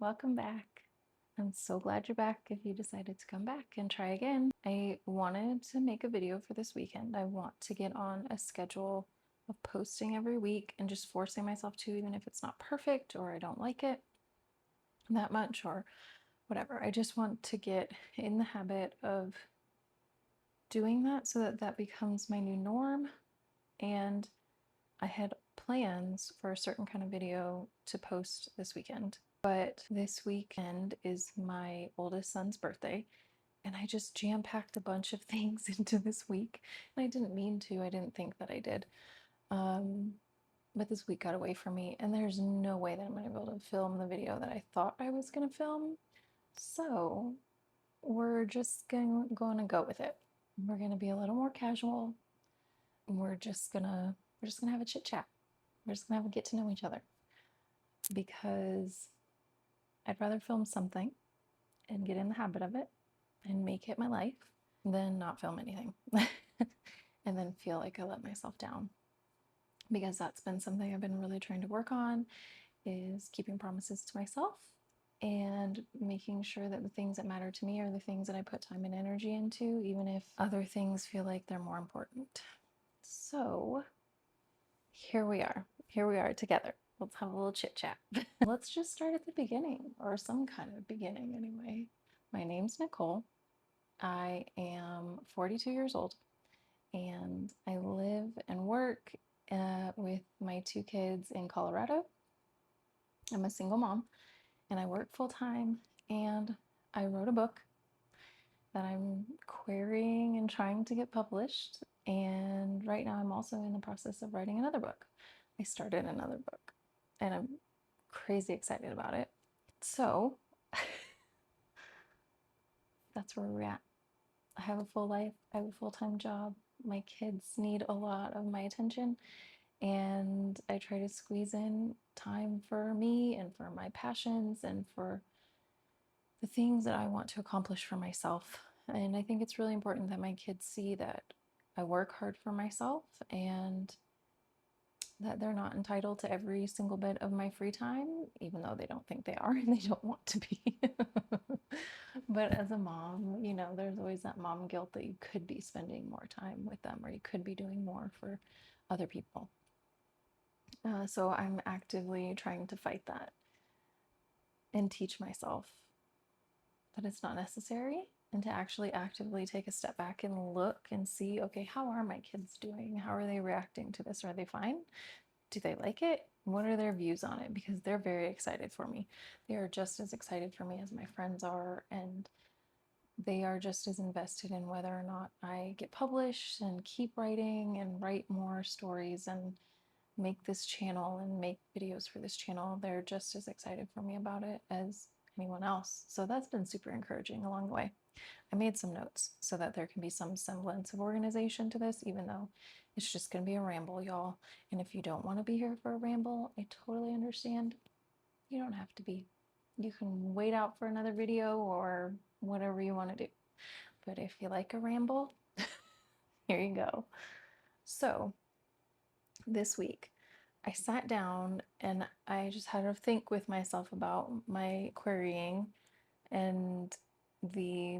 welcome back. I'm so glad you're back if you decided to come back and try again. I wanted to make a video for this weekend. I want to get on a schedule of posting every week and just forcing myself to, even if it's not perfect or I don't like it that much or whatever. I just want to get in the habit of doing that so that that becomes my new norm. And I had plans for a certain kind of video to post this weekend, but this weekend is my oldest son's birthday, and I just jam-packed a bunch of things into this week. And I didn't mean to, I didn't think that I did. But this week got away from me, and there's no way that I'm gonna be able to film the video that I thought I was gonna film. So we're just gonna go with it. We're gonna be a little more casual. We're just gonna have a chit chat. We're just gonna have a get to know each other because I'd rather film something and get in the habit of it and make it my life than not film anything and then feel like I let myself down, because that's been something I've been really trying to work on, is keeping promises to myself and making sure that the things that matter to me are the things that I put time and energy into, even if other things feel like they're more important. So here we are together. Let's have a little chit chat. Let's just start at the beginning, or some kind of beginning anyway. My name's Nicole. I am 42 years old, and I live and work with my two kids in Colorado. I'm a single mom, and I work full time, and I wrote a book that I'm querying and trying to get published. And right now, I'm also in the process of writing another book. I started another book, and I'm crazy excited about it. So that's where we're at. I have a full life, I have a full-time job. My kids need a lot of my attention, and I try to squeeze in time for me and for my passions and for the things that I want to accomplish for myself. And I think it's really important that my kids see that I work hard for myself and that they're not entitled to every single bit of my free time, even though they don't think they are and they don't want to be. But as a mom, there's always that mom guilt that you could be spending more time with them or you could be doing more for other people. So I'm actively trying to fight that and teach myself that it's not necessary, and to actually actively take a step back and look and see, okay, how are my kids doing? How are they reacting to this? Are they fine? Do they like it? What are their views on it? Because they're very excited for me. They are just as excited for me as my friends are, and they are just as invested in whether or not I get published and keep writing and write more stories and make this channel and make videos for this channel. They're just as excited for me about it as anyone else. So that's been super encouraging along the way. I made some notes so that there can be some semblance of organization to this, even though it's just going to be a ramble, y'all. And if you don't want to be here for a ramble, I totally understand. You don't have to be. You can wait out for another video or whatever you want to do. But if you like a ramble, here you go. So this week, I sat down and I just had to think with myself about my querying and the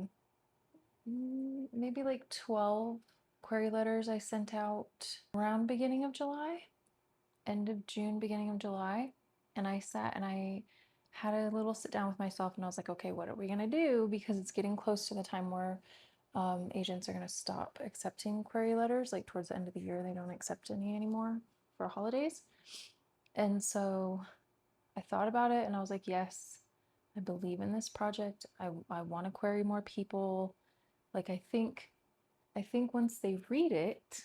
maybe like 12 query letters I sent out around beginning of July, end of June, beginning of July. And I sat and I had a little sit down with myself and I was like, okay, what are we gonna do? Because it's getting close to the time where agents are gonna stop accepting query letters. Like towards the end of the year, they don't accept any anymore for holidays. And so I thought about it and I was like, yes, I believe in this project. I want to query more people. Like I think once they read it,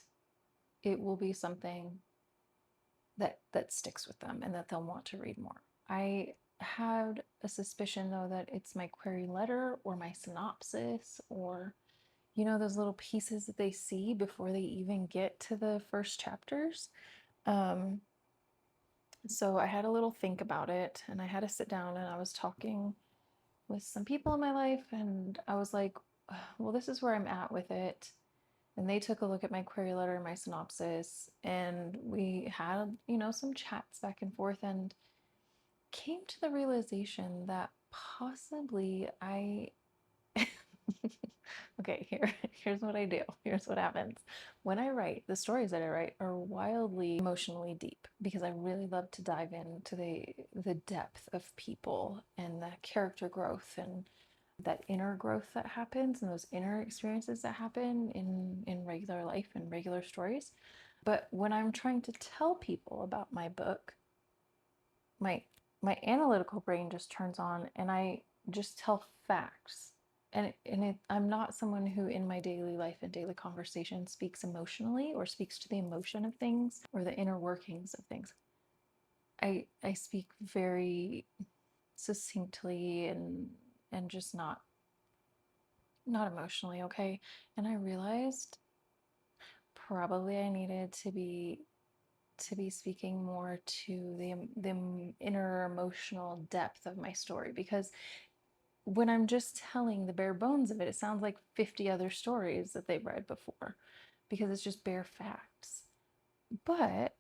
it will be something that sticks with them and that they'll want to read more. I had a suspicion though that it's my query letter or my synopsis or those little pieces that they see before they even get to the first chapters. So I had a little think about it and I had to sit down and I was talking with some people in my life and I was like, well, this is where I'm at with it. And they took a look at my query letter and my synopsis, and we had, some chats back and forth and came to the realization that possibly I okay, here's what I do. Here's what happens. When I write, the stories that I write are wildly emotionally deep because I really love to dive into the depth of people and the character growth and that inner growth that happens and those inner experiences that happen in regular life and regular stories. But when I'm trying to tell people about my book, my my analytical brain just turns on and I just tell facts. I'm not someone who in my daily life and daily conversation speaks emotionally or speaks to the emotion of things or the inner workings of things. I speak very succinctly and just not emotionally, okay? And I realized probably I needed to be speaking more to the inner emotional depth of my story because when I'm just telling the bare bones of it, it sounds like 50 other stories that they've read before because it's just bare facts. But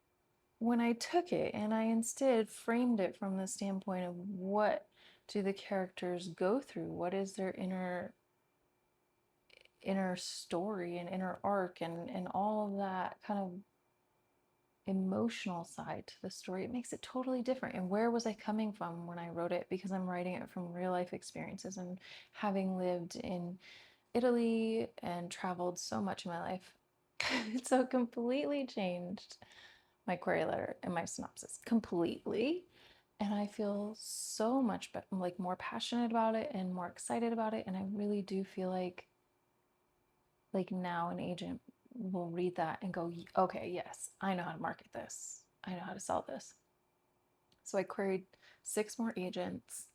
when I took it and I instead framed it from the standpoint of what do the characters go through? What is their inner story and inner arc and all of that kind of emotional side to the story, it makes it totally different. And where was I coming from when I wrote it? Because I'm writing it from real life experiences and having lived in Italy and traveled so much in my life. So completely changed my query letter and my synopsis completely. And I feel so much like more passionate about it and more excited about it. And I really do feel like now an agent will read that and go, okay, yes, I know how to market this. I know how to sell this. So I queried 6 more agents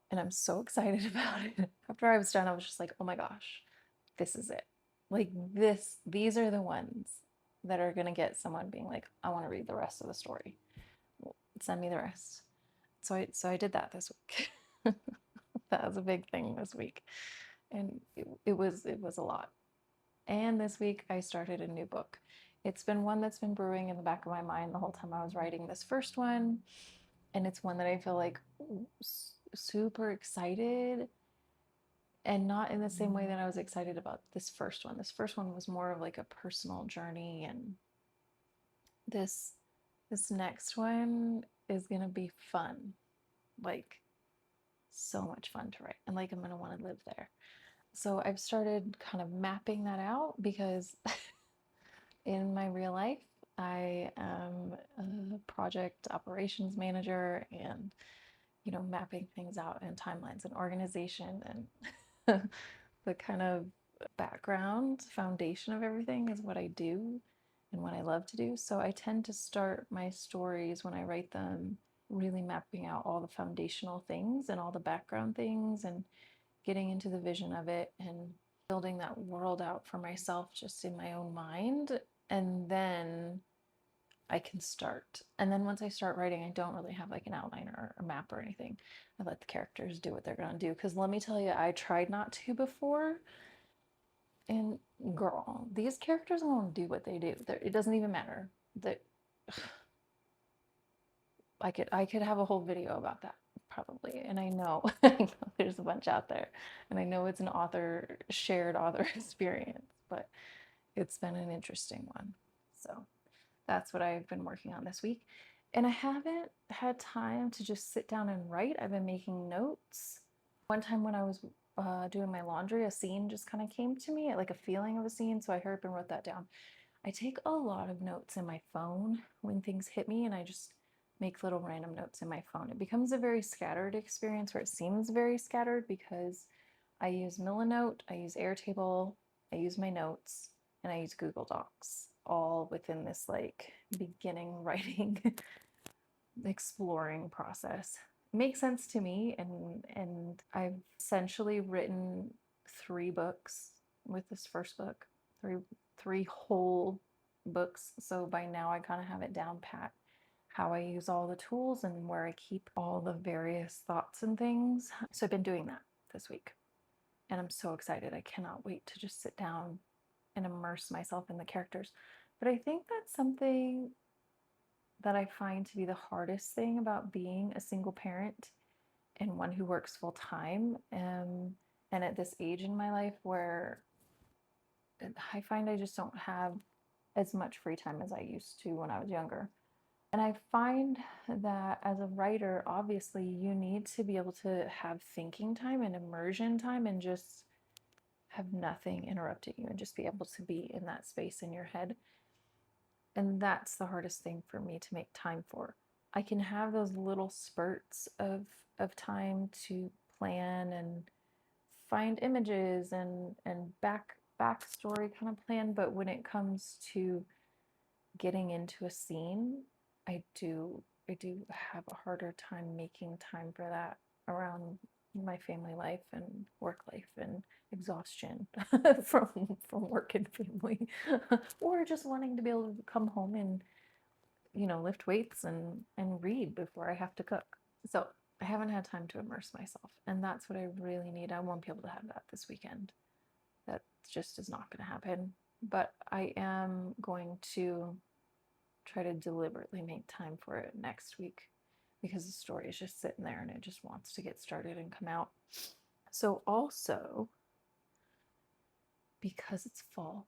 and I'm so excited about it. After I was done, I was just like, oh my gosh, this is it. Like these are the ones that are going to get someone being like, I want to read the rest of the story. Well, send me the rest. So I did that this week. That was a big thing this week. And it was a lot. And this week I started a new book. It's been one that's been brewing in the back of my mind the whole time I was writing this first one. And it's one that I feel like super excited and not in the same way that I was excited about this first one. This first one was more of like a personal journey and this this next one is going to be fun. Like so much fun to write and like I'm going to want to live there. So I've started kind of mapping that out because in my real life, I am a project operations manager and, mapping things out and timelines and organization and the kind of background foundation of everything is what I do and what I love to do. So I tend to start my stories when I write them really mapping out all the foundational things and all the background things and getting into the vision of it and building that world out for myself just in my own mind. And then I can start. And then once I start writing, I don't really have like an outline or a map or anything. I let the characters do what they're going to do. Because let me tell you, I tried not to before. And girl, these characters are going to do what they do. It doesn't even matter. That I could have a whole video about that probably. And I know, I know there's a bunch out there. And I know it's an shared author experience, but it's been an interesting one. So that's what I've been working on this week. And I haven't had time to just sit down and write. I've been making notes. One time when I was doing my laundry, a scene just kind of came to me, like a feeling of a scene. So I hurried up and wrote that down. I take a lot of notes in my phone when things hit me, and I just make little random notes in my phone. It becomes a very scattered experience where it seems very scattered because I use Milanote, I use Airtable, I use my notes, and I use Google Docs all within this like beginning writing exploring process. It makes sense to me and I've essentially written 3 books with this first book. Three whole books. So by now I kind of have it down pat how I use all the tools and where I keep all the various thoughts and things. So I've been doing that this week. And I'm so excited. I cannot wait to just sit down and immerse myself in the characters. But I think that's something that I find to be the hardest thing about being a single parent and one who works full time. And at this age in my life where I find I just don't have as much free time as I used to when I was younger. And I find that as a writer, obviously, you need to be able to have thinking time and immersion time and just have nothing interrupting you and just be able to be in that space in your head. And that's the hardest thing for me to make time for. I can have those little spurts of time to plan and find images and backstory kind of plan, but when it comes to getting into a scene, I do have a harder time making time for that around my family life and work life and exhaustion from work and family, or just wanting to be able to come home and lift weights and read before I have to cook. So I haven't had time to immerse myself, and that's what I really need. I won't be able to have that this weekend. That just is not going to happen. But I am going to try to deliberately make time for it next week because the story is just sitting there and it just wants to get started and come out. So, also, because it's fall,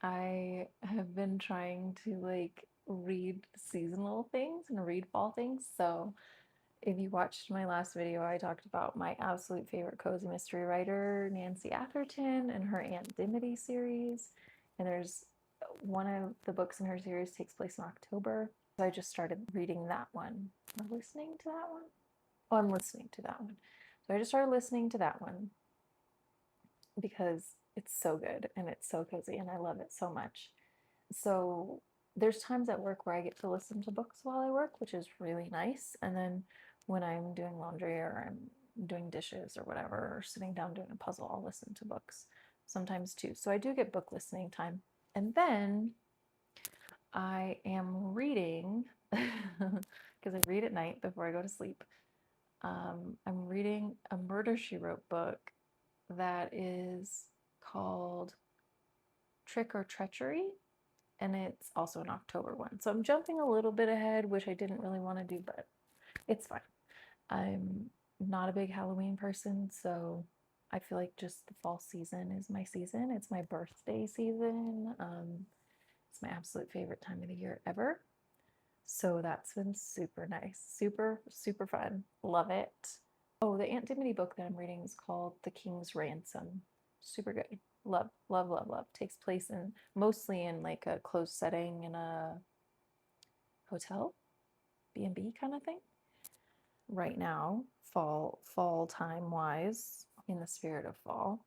I have been trying to like read seasonal things and read fall things. So, if you watched my last video, I talked about my absolute favorite cozy mystery writer, Nancy Atherton, and her Aunt Dimity series. And there's one of the books in her series takes place in October. So I just started reading that one. Am I listening to that one? Oh, I'm listening to that one. So I just started listening to that one because it's so good and it's so cozy and I love it so much. So there's times at work where I get to listen to books while I work, which is really nice. And then when I'm doing laundry or I'm doing dishes or whatever, or sitting down doing a puzzle, I'll listen to books sometimes too. So I do get book listening time. And then I am reading, because I read at night before I go to sleep. I'm reading a Murder She Wrote book that is called Trick or Treachery, and it's also an October one. So I'm jumping a little bit ahead, which I didn't really want to do, but it's fine. I'm not a big Halloween person, so I feel like just the fall season is my season. It's my birthday season. It's my absolute favorite time of the year ever. So that's been super nice. Super, super fun. Love it. Oh, the Aunt Dimity book that I'm reading is called The King's Ransom. Super good. Love, love, love, love. Takes place in mostly in like a closed setting in a hotel, B&B kind of thing. Right now, fall time wise, in the spirit of fall.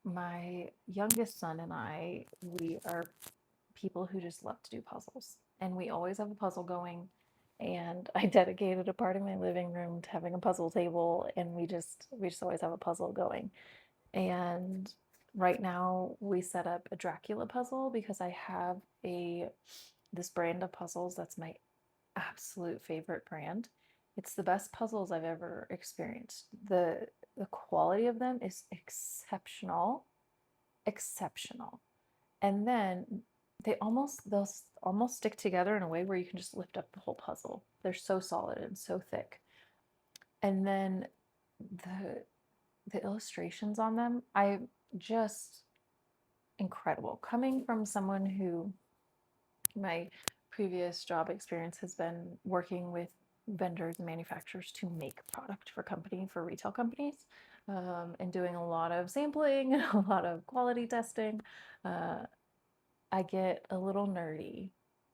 My youngest son and I, we are people who just love to do puzzles. And we always have a puzzle going. And I dedicated a part of my living room to having a puzzle table, and we just always have a puzzle going. And right now we set up a Dracula puzzle because I have a this brand of puzzles that's my absolute favorite brand. It's the best puzzles I've ever experienced. The quality of them is exceptional, exceptional. And then they'll almost stick together in a way where you can just lift up the whole puzzle. They're so solid and so thick. And then the the illustrations on them, I just incredible. Coming from someone who my previous job experience has been working with vendors and manufacturers to make product for retail companies, and doing a lot of sampling and a lot of quality testing. Uh, I get a little nerdy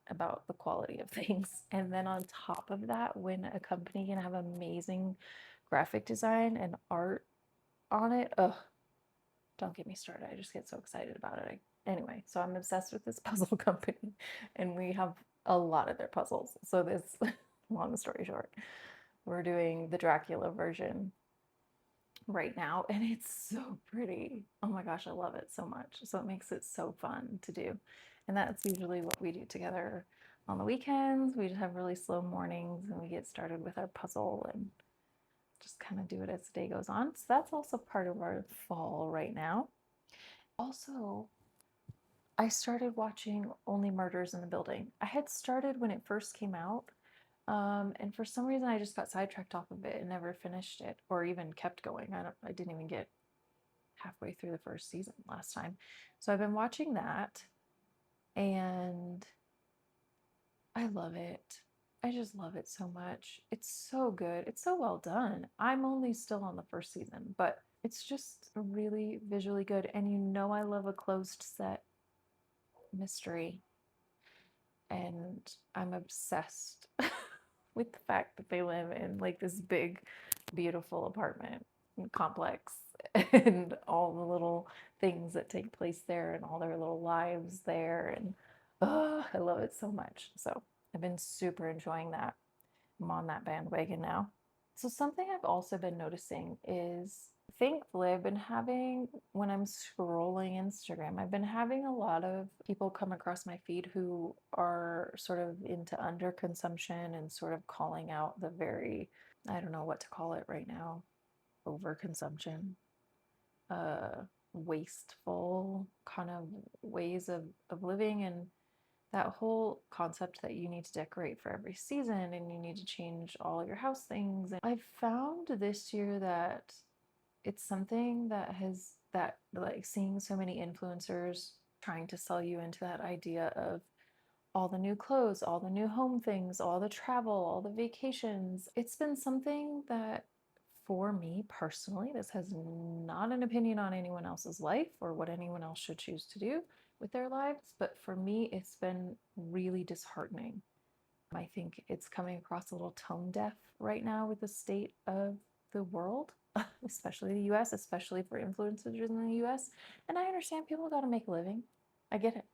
about the quality of things. And then on top of that, when a company can have amazing graphic design and art on it, ugh, don't get me started. I just get so excited about it. Anyway, so I'm obsessed with this puzzle company, and we have a lot of their puzzles. So this, long story short, we're doing the Dracula version right now, and it's so pretty. Oh my gosh, I love it so much. So it makes it so fun to do. And that's usually what we do together on the weekends. We just have really slow mornings and we get started with our puzzle and just kind of do it as the day goes on. So that's also part of our fall right now. Also, I started watching Only Murders in the Building. I had started when it first came out, and for some reason I just got sidetracked off of it and never finished it or even kept going. I didn't even get halfway through the first season last time. So I've been watching that and I love it. I just love it so much. It's so good. It's so well done. I'm only still on the first season, but it's just really visually good. And you know, I love a closed set mystery, and I'm obsessed with the fact that they live in like this big, beautiful apartment complex and all the little things that take place there and all their little lives there. And I love it so much. So I've been super enjoying that. I'm on that bandwagon now. So something I've also been noticing is thankfully I've been having, when I'm scrolling Instagram, I've been having a lot of people come across my feed who are sort of into underconsumption and sort of calling out the very, I don't know what to call it right now, overconsumption, uh, wasteful kind of ways of living, and that whole concept that you need to decorate for every season and you need to change all your house things. And I've found this year that it's something that has that like seeing so many influencers trying to sell you into that idea of all the new clothes, all the new home things, all the travel, all the vacations. It's been something that, for me personally, this has not an opinion on anyone else's life or what anyone else should choose to do with their lives, but for me, it's been really disheartening. I think it's coming across a little tone deaf right now with the state of the world, especially the US, especially for influencers in the US. And I understand people got to make a living. I get it.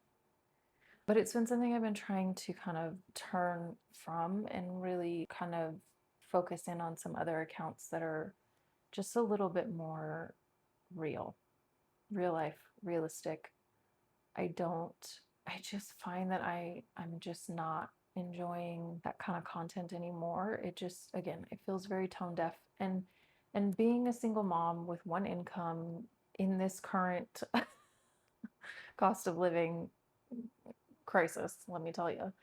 But it's been something I've been trying to kind of turn from and really kind of focus in on some other accounts that are just a little bit more real, real life, realistic. I just find that I'm just not enjoying that kind of content anymore. It just, again, it feels very tone deaf. And being a single mom with one income in this current cost of living crisis, let me tell you,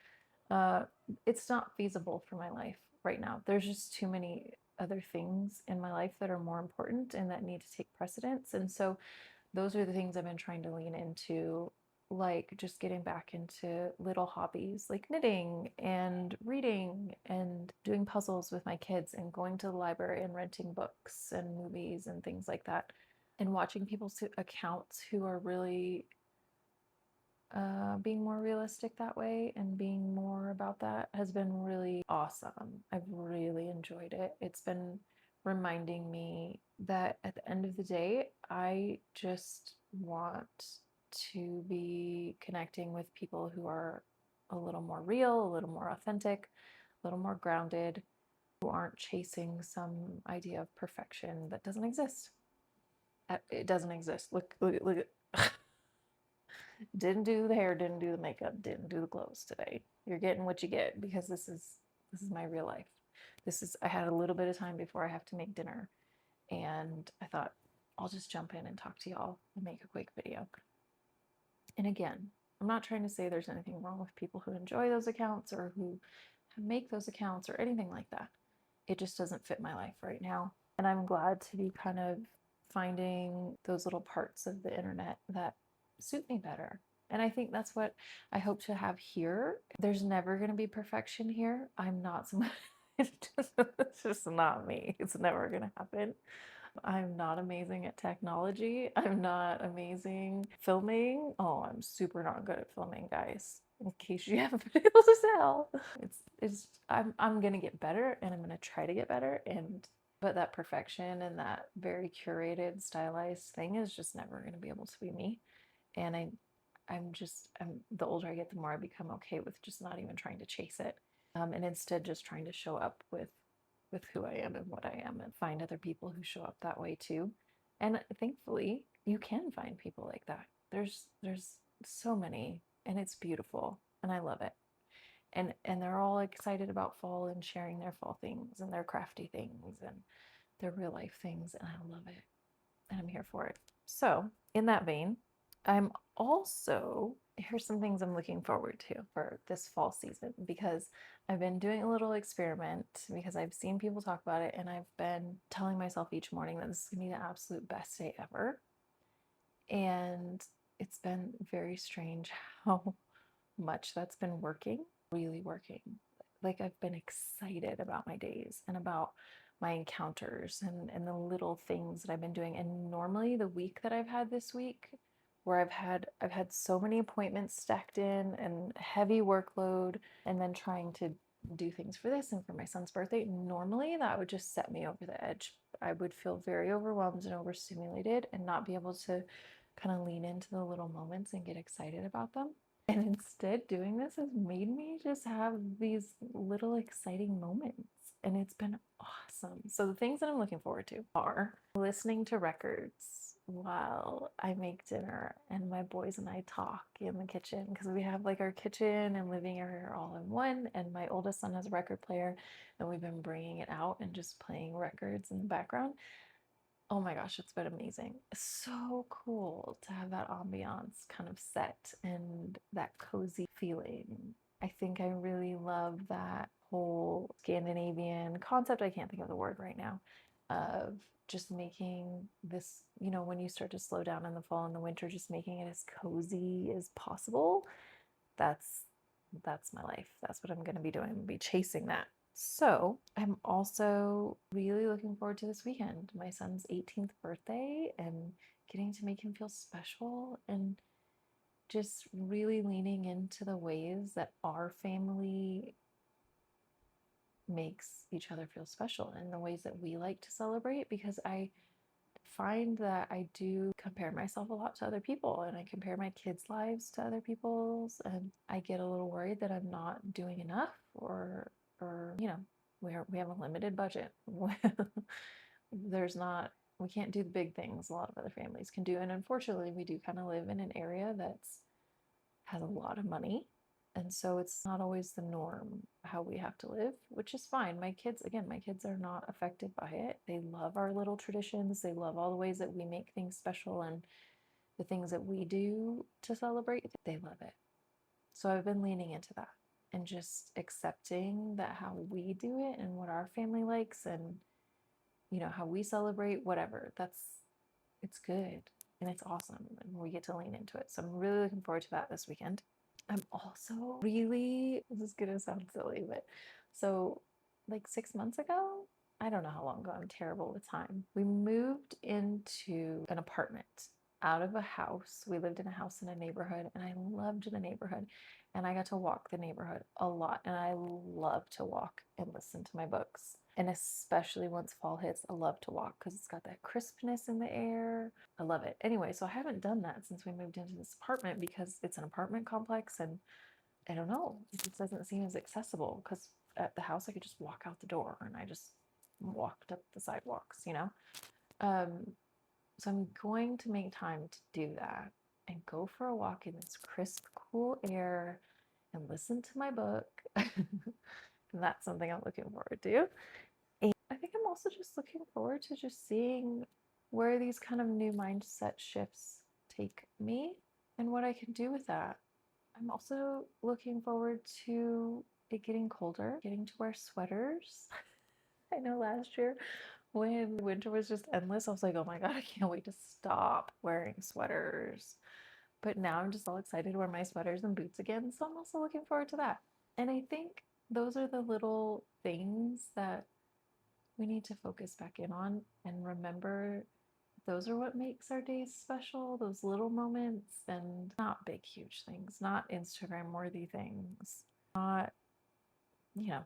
uh, it's not feasible for my life right now. There's just too many other things in my life that are more important and that need to take precedence. And so those are the things I've been trying to lean into, like just getting back into little hobbies like knitting and reading and doing puzzles with my kids and going to the library and renting books and movies and things like that. And watching people's accounts who are really being more realistic that way and being more about that has been really awesome. I've really enjoyed it. It's been reminding me that at the end of the day, I just want to be connecting with people who are a little more real, a little more authentic, a little more grounded, who aren't chasing some idea of perfection that doesn't exist. It doesn't exist. Look at didn't do the hair, didn't do the makeup, didn't do the clothes today. You're getting what you get because this is my real life. I had a little bit of time before I have to make dinner, and I thought I'll just jump in and talk to y'all and make a quick video. And again, I'm not trying to say there's anything wrong with people who enjoy those accounts or who make those accounts or anything like that. It just doesn't fit my life right now. And I'm glad to be kind of finding those little parts of the internet that suit me better. And I think that's what I hope to have here. There's never going to be perfection here. I'm not somebody, it's just not me. It's never going to happen. I'm not amazing at technology. I'm not amazing filming. Oh, I'm super not good at filming, guys. In case you haven't been able to tell, I'm gonna get better, and I'm gonna try to get better. And but that perfection and that very curated, stylized thing is just never gonna be able to be me. And I'm the older I get, the more I become okay with just not even trying to chase it, and instead just trying to show up with who I am and what I am, and find other people who show up that way too. And thankfully, you can find people like that. There's so many, and it's beautiful, and I love it. And they're all excited about fall and sharing their fall things and their crafty things and their real life things, and I love it. And I'm here for it. So, in that vein, I'm also Here's some things I'm looking forward to for this fall season because I've been doing a little experiment because I've seen people talk about it and I've been telling myself each morning that this is gonna be the absolute best day ever. And it's been very strange how much that's been working, really working. Like I've been excited about my days and about my encounters and the little things that I've been doing. And normally the week that I've had this week, where I've had so many appointments stacked in and heavy workload, and then trying to do things for this and for my son's birthday, normally that would just set me over the edge. I would feel very overwhelmed and overstimulated and not be able to kind of lean into the little moments and get excited about them. And instead, doing this has made me just have these little exciting moments. And it's been awesome. So, the things that I'm looking forward to are listening to records while I make dinner and my boys and I talk in the kitchen because we have like our kitchen and living area all in one. And my oldest son has a record player, and we've been bringing it out and just playing records in the background. Oh my gosh, it's been amazing. So cool to have that ambiance kind of set and that cozy feeling. I think I really love that whole Scandinavian concept. I can't think of the word right now, of just making this, when you start to slow down in the fall and the winter, just making it as cozy as possible. That's that's my life. That's what I'm going to be doing. I'm going to be chasing that. So I'm also really looking forward to this weekend, my son's 18th birthday, and getting to make him feel special and just really leaning into the ways that our family makes each other feel special and the ways that we like to celebrate, because I find that I do compare myself a lot to other people, and I compare my kids' lives to other people's, and I get a little worried that I'm not doing enough, or we have a limited budget. There's not We can't do the big things a lot of other families can do, and unfortunately we do kind of live in an area that's has a lot of money. And so it's not always the norm how we have to live, which is fine. My kids are not affected by it. They love our little traditions. They love all the ways that we make things special and the things that we do to celebrate. They love it. So I've been leaning into that and just accepting that how we do it and what our family likes, and how we celebrate, whatever. It's good and it's awesome, and we get to lean into it. So I'm really looking forward to that this weekend. I'm also really, this is gonna sound silly, but so like 6 months ago, I don't know how long ago, I'm terrible with time. We moved into an apartment out of a house. We lived in a house in a neighborhood, and I loved the neighborhood. And I got to walk the neighborhood a lot. And I love to walk and listen to my books. And especially once fall hits, I love to walk because it's got that crispness in the air. I love it. Anyway, so I haven't done that since we moved into this apartment because it's an apartment complex, and I don't know, it just doesn't seem as accessible because at the house I could just walk out the door and I just walked up the sidewalks. Um, so I'm going to make time to do that and go for a walk in this crisp, cool air and listen to my book. And that's something I'm looking forward to. And I think I'm also just looking forward to just seeing where these kind of new mindset shifts take me and what I can do with that. I'm also looking forward to it getting colder, getting to wear sweaters. I know last year when winter was just endless, I was like, oh my God, I can't wait to stop wearing sweaters. But now I'm just all excited to wear my sweaters and boots again. So I'm also looking forward to that. And I think those are the little things that we need to focus back in on and remember those are what makes our days special, those little moments, and not big, huge things, not Instagram worthy things, not, you know,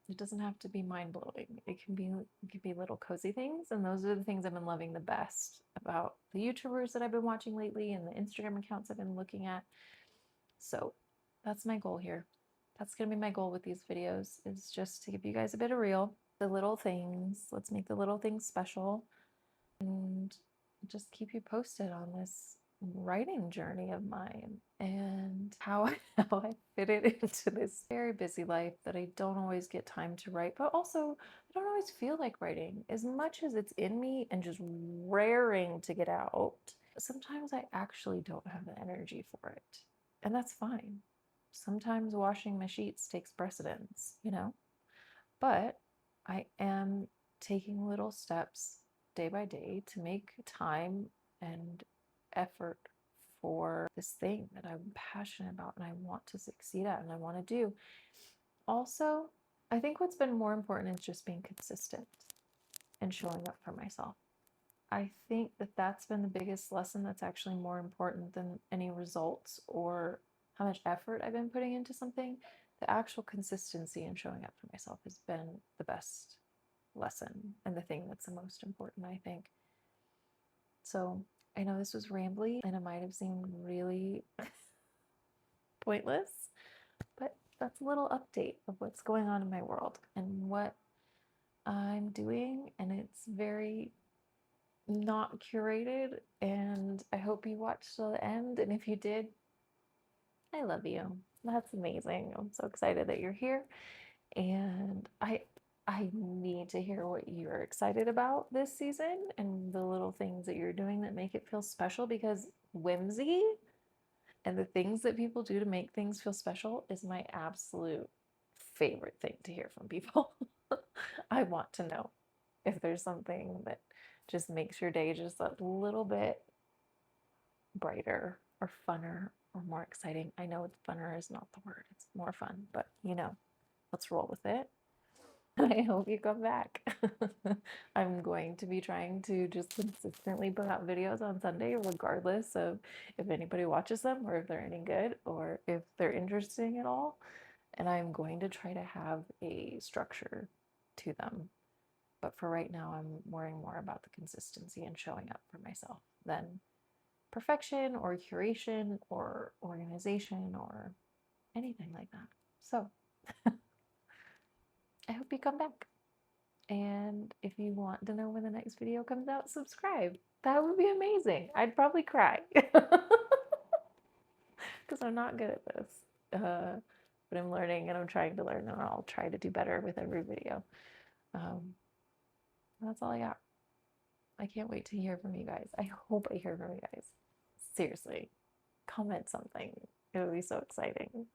it doesn't have to be mind blowing. It can be little cozy things, and those are the things I've been loving the best about the YouTubers that I've been watching lately and the Instagram accounts I've been looking at. So that's my goal here. That's gonna be my goal with these videos, is just to give you guys a bit of real, the little things. Let's make the little things special, and just keep you posted on this writing journey of mine and how how I fit it into this very busy life that I don't always get time to write, but also I don't always feel like writing as much as it's in me and just raring to get out. sometimes I actually don't have the energy for it, and that's fine. Sometimes washing my sheets takes precedence, you know? But I am taking little steps day by day to make time and effort for this thing that I'm passionate about and I want to succeed at and I want to do. Also, I think what's been more important is just being consistent and showing up for myself. I think that that's been the biggest lesson that's actually more important than any results or how much effort I've been putting into something. The actual consistency and showing up for myself has been the best lesson and the thing that's the most important, I think. So I know this was rambly and it might have seemed really pointless, but that's a little update of what's going on in my world and what I'm doing. And it's very not curated. And I hope you watched till the end. And if you did, I love you. That's amazing. I'm so excited that you're here. And I need to hear what you're excited about this season and the little things that you're doing that make it feel special because whimsy and the things that people do to make things feel special is my absolute favorite thing to hear from people. I want to know if there's something that just makes your day just a little bit brighter or funner or more exciting. I know funner is not the word, it's more fun, but let's roll with it. I hope you come back. I'm going to be trying to just consistently put out videos on Sunday, regardless of if anybody watches them or if they're any good or if they're interesting at all. And I'm going to try to have a structure to them. But for right now, I'm worrying more about the consistency and showing up for myself than perfection or curation or organization or anything like that. So I hope you come back. And if you want to know when the next video comes out, subscribe. That would be amazing. I'd probably cry because I'm not good at this. But I'm learning and I'm trying to learn, and I'll try to do better with every video. That's all I got. I can't wait to hear from you guys. I hope I hear from you guys. Seriously, comment something. It would be so exciting.